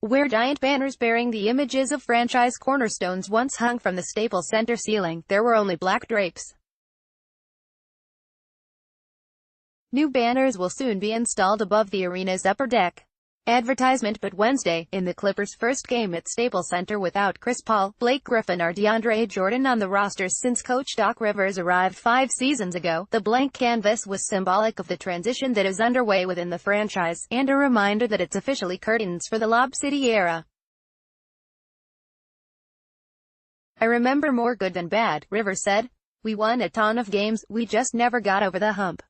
where giant banners bearing the images of franchise cornerstones once hung from the Staples Center ceiling, there were only black drapes. New banners will soon be installed above the arena's upper deck. Advertisement. But Wednesday, in the Clippers' first game at Staples Center without Chris Paul, Blake Griffin or DeAndre Jordan on the roster since coach Doc Rivers arrived 5 seasons ago, the blank canvas was symbolic of the transition that is underway within the franchise, and a reminder that it's officially curtains for the Lob City era. "I remember more good than bad," Rivers said. "We won a ton of games, we just never got over the hump.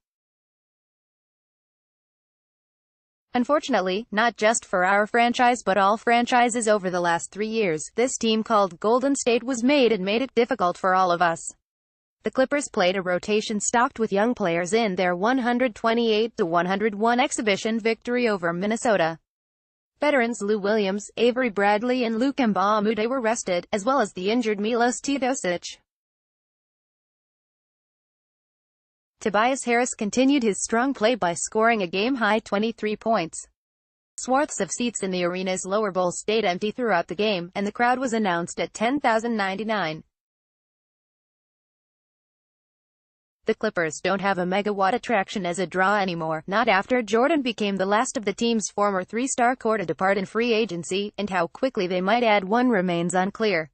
Unfortunately, not just for our franchise but all franchises over the last 3 years, this team called Golden State was made and made it difficult for all of us." The Clippers played a rotation stocked with young players in their 128-101 exhibition victory over Minnesota. Veterans Lou Williams, Avery Bradley and Luc Mbah a Moute were rested, as well as the injured Milos Teodosic. Tobias Harris continued his strong play by scoring a game-high 23 points. Swaths of seats in the arena's lower bowl stayed empty throughout the game, and the crowd was announced at 10,099. The Clippers don't have a megawatt attraction as a draw anymore, not after Jordan became the last of the team's former 3-star core to depart in free agency, and how quickly they might add one remains unclear.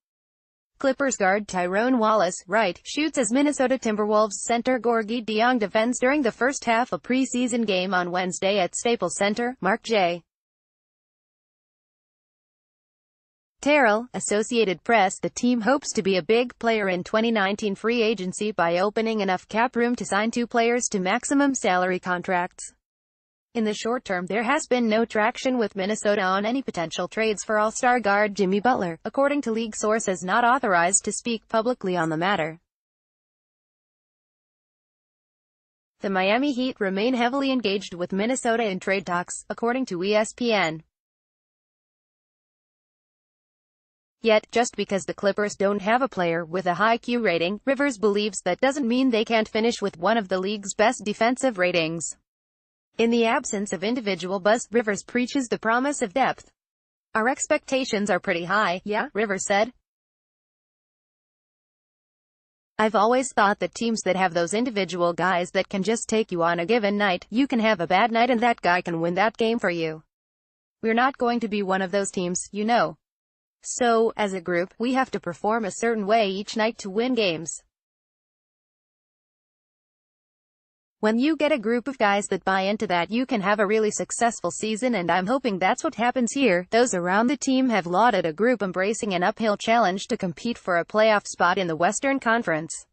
Clippers guard Tyrone Wallace, right, shoots as Minnesota Timberwolves center Gorgui Dieng defends during the first half a preseason game on Wednesday at Staples Center. Mark J. Terrell, Associated Press. The team hopes to be a big player in 2019 free agency by opening enough cap room to sign 2 players to maximum salary contracts. In the short term, there has been no traction with Minnesota on any potential trades for All-Star guard Jimmy Butler, according to league sources not authorized to speak publicly on the matter. The Miami Heat remain heavily engaged with Minnesota in trade talks, according to ESPN. Yet, just because the Clippers don't have a player with a high Q rating, Rivers believes that doesn't mean they can't finish with one of the league's best defensive ratings. In the absence of individual buzz, Rivers preaches the promise of depth. "Our expectations are pretty high, yeah," Rivers said. "I've always thought that teams that have those individual guys that can just take you on a given night, you can have a bad night and that guy can win that game for you. We're not going to be one of those teams, you know. So, as a group, we have to perform a certain way each night to win games. When you get a group of guys that buy into that, you can have a really successful season, and I'm hoping that's what happens here." Those around the team have lauded a group embracing an uphill challenge to compete for a playoff spot in the Western Conference.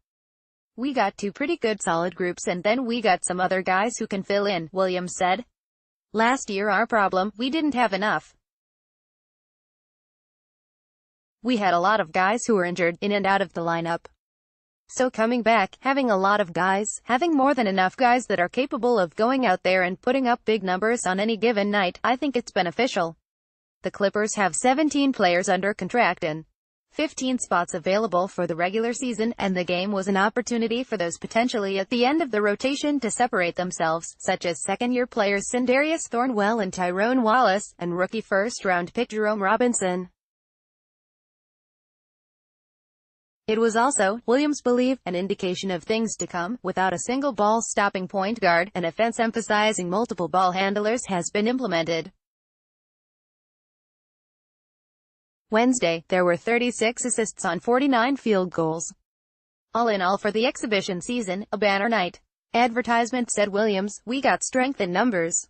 "We got 2 pretty good solid groups and then we got some other guys who can fill in," Williams said. "Last year our problem, we didn't have enough. We had a lot of guys who were injured, in and out of the lineup. So coming back, having a lot of guys, having more than enough guys that are capable of going out there and putting up big numbers on any given night, I think it's beneficial." The Clippers have 17 players under contract and 15 spots available for the regular season, and the game was an opportunity for those potentially at the end of the rotation to separate themselves, such as second-year players Sindarius Thornwell and Tyrone Wallace, and rookie first-round pick Jerome Robinson. It was also, Williams believed, an indication of things to come. Without a single ball-stopping point guard, an offense emphasizing multiple ball handlers has been implemented. Wednesday, there were 36 assists on 49 field goals. All in all for the exhibition season, a banner night. Advertisement said Williams, "We got strength in numbers.